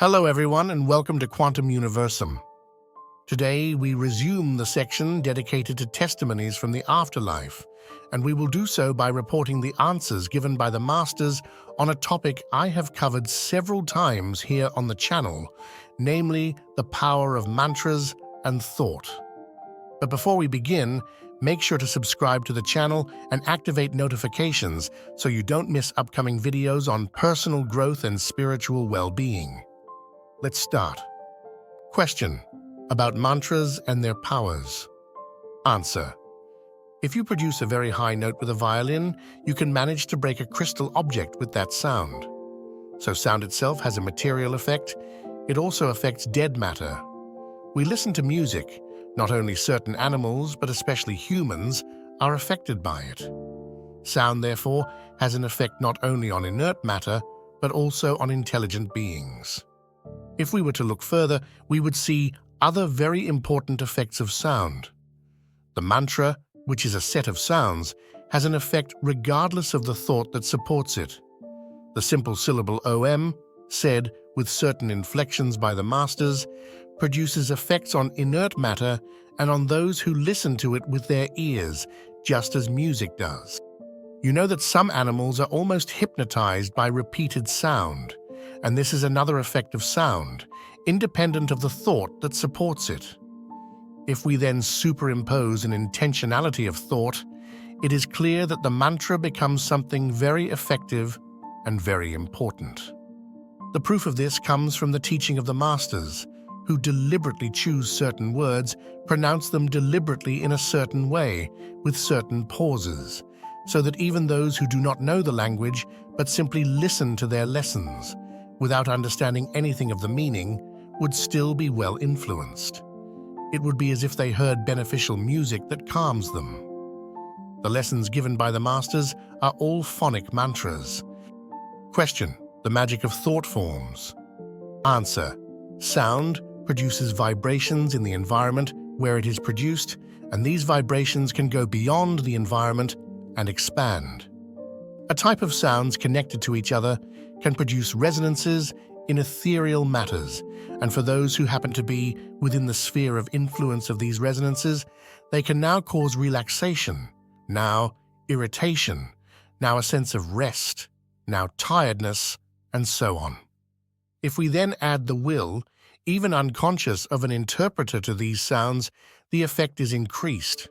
Hello everyone and welcome to Quantum Universum. Today we resume the section dedicated to testimonies from the afterlife, and we will do so by reporting the answers given by the masters on a topic I have covered several times here on the channel, namely the power of mantras and thought. But before we begin, make sure to subscribe to the channel and activate notifications so you don't miss upcoming videos on personal growth and spiritual well-being. Let's start. Question: about mantras and their powers. Answer: if you produce a very high note with a violin, you can manage to break a crystal object with that sound. So sound itself has a material effect. It also affects dead matter. We listen to music. Not only certain animals, but especially humans, are affected by it. Sound, therefore, has an effect not only on inert matter, but also on intelligent beings. If we were to look further, we would see other very important effects of sound. The mantra, which is a set of sounds, has an effect regardless of the thought that supports it. The simple syllable OM, said with certain inflections by the masters, produces effects on inert matter and on those who listen to it with their ears, just as music does. You know that some animals are almost hypnotized by repeated sound, and this is another effect of sound, independent of the thought that supports it. If we then superimpose an intentionality of thought, it is clear that the mantra becomes something very effective and very important. The proof of this comes from the teaching of the masters, who deliberately choose certain words, pronounce them deliberately in a certain way, with certain pauses, so that even those who do not know the language but simply listen to their lessons, without understanding anything of the meaning, would still be well influenced. It would be as if they heard beneficial music that calms them. The lessons given by the masters are all phonic mantras. Question: the magic of thought forms. Answer: sound produces vibrations in the environment where it is produced, and these vibrations can go beyond the environment and expand. A type of sounds connected to each other can produce resonances in ethereal matters, and for those who happen to be within the sphere of influence of these resonances, they can now cause relaxation, now irritation, now a sense of rest, now tiredness, and so on. If we then add the will, even unconscious of an interpreter to these sounds, the effect is increased.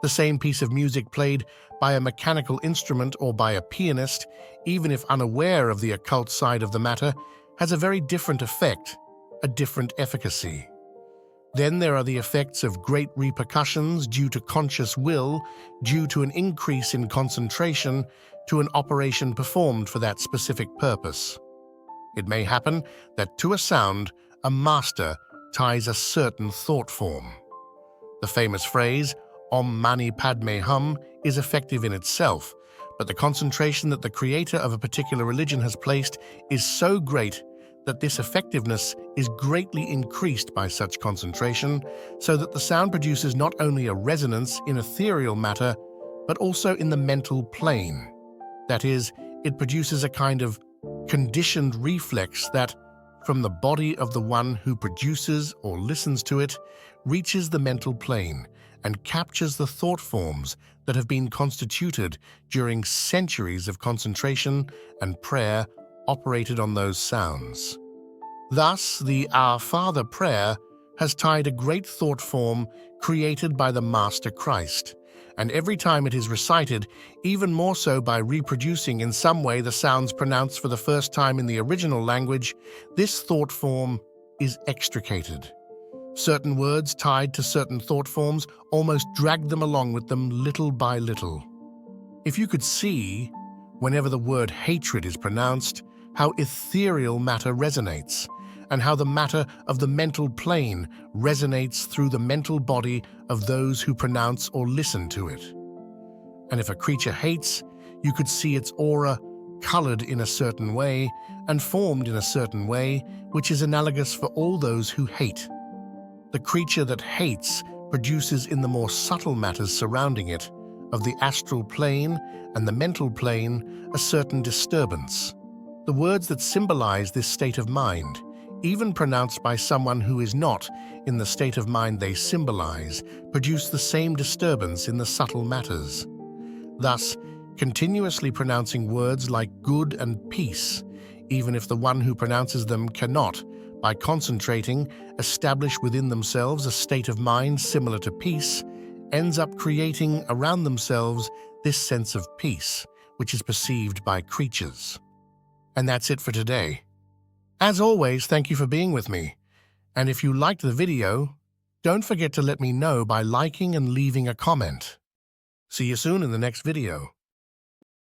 The same piece of music played by a mechanical instrument or by a pianist, even if unaware of the occult side of the matter, has a very different effect, a different efficacy. Then there are the effects of great repercussions due to conscious will, due to an increase in concentration, to an operation performed for that specific purpose. It may happen that to a sound, a master ties a certain thought form. The famous phrase, Om Mani Padme Hum, is effective in itself, but the concentration that the creator of a particular religion has placed is so great that this effectiveness is greatly increased by such concentration, so that the sound produces not only a resonance in ethereal matter, but also in the mental plane. That is, it produces a kind of conditioned reflex that, from the body of the one who produces or listens to it, reaches the mental plane and captures the thought forms that have been constituted during centuries of concentration and prayer operated on those sounds. Thus, the Our Father prayer has tied a great thought form created by the Master Christ, and every time it is recited, even more so by reproducing in some way the sounds pronounced for the first time in the original language, this thought form is extricated. Certain words tied to certain thought forms almost drag them along with them little by little. If you could see, whenever the word hatred is pronounced, how ethereal matter resonates, and how the matter of the mental plane resonates through the mental body of those who pronounce or listen to it. And if a creature hates, you could see its aura colored in a certain way and formed in a certain way, which is analogous for all those who hate. The creature that hates produces in the more subtle matters surrounding it, of the astral plane and the mental plane, a certain disturbance. The words that symbolize this state of mind, even pronounced by someone who is not in the state of mind they symbolize, produce the same disturbance in the subtle matters. Thus, continuously pronouncing words like good and peace, even if the one who pronounces them cannot, by concentrating, establish within themselves a state of mind similar to peace, ends up creating around themselves this sense of peace, which is perceived by creatures. And that's it for today. As always, thank you for being with me. And if you liked the video, don't forget to let me know by liking and leaving a comment. See you soon in the next video.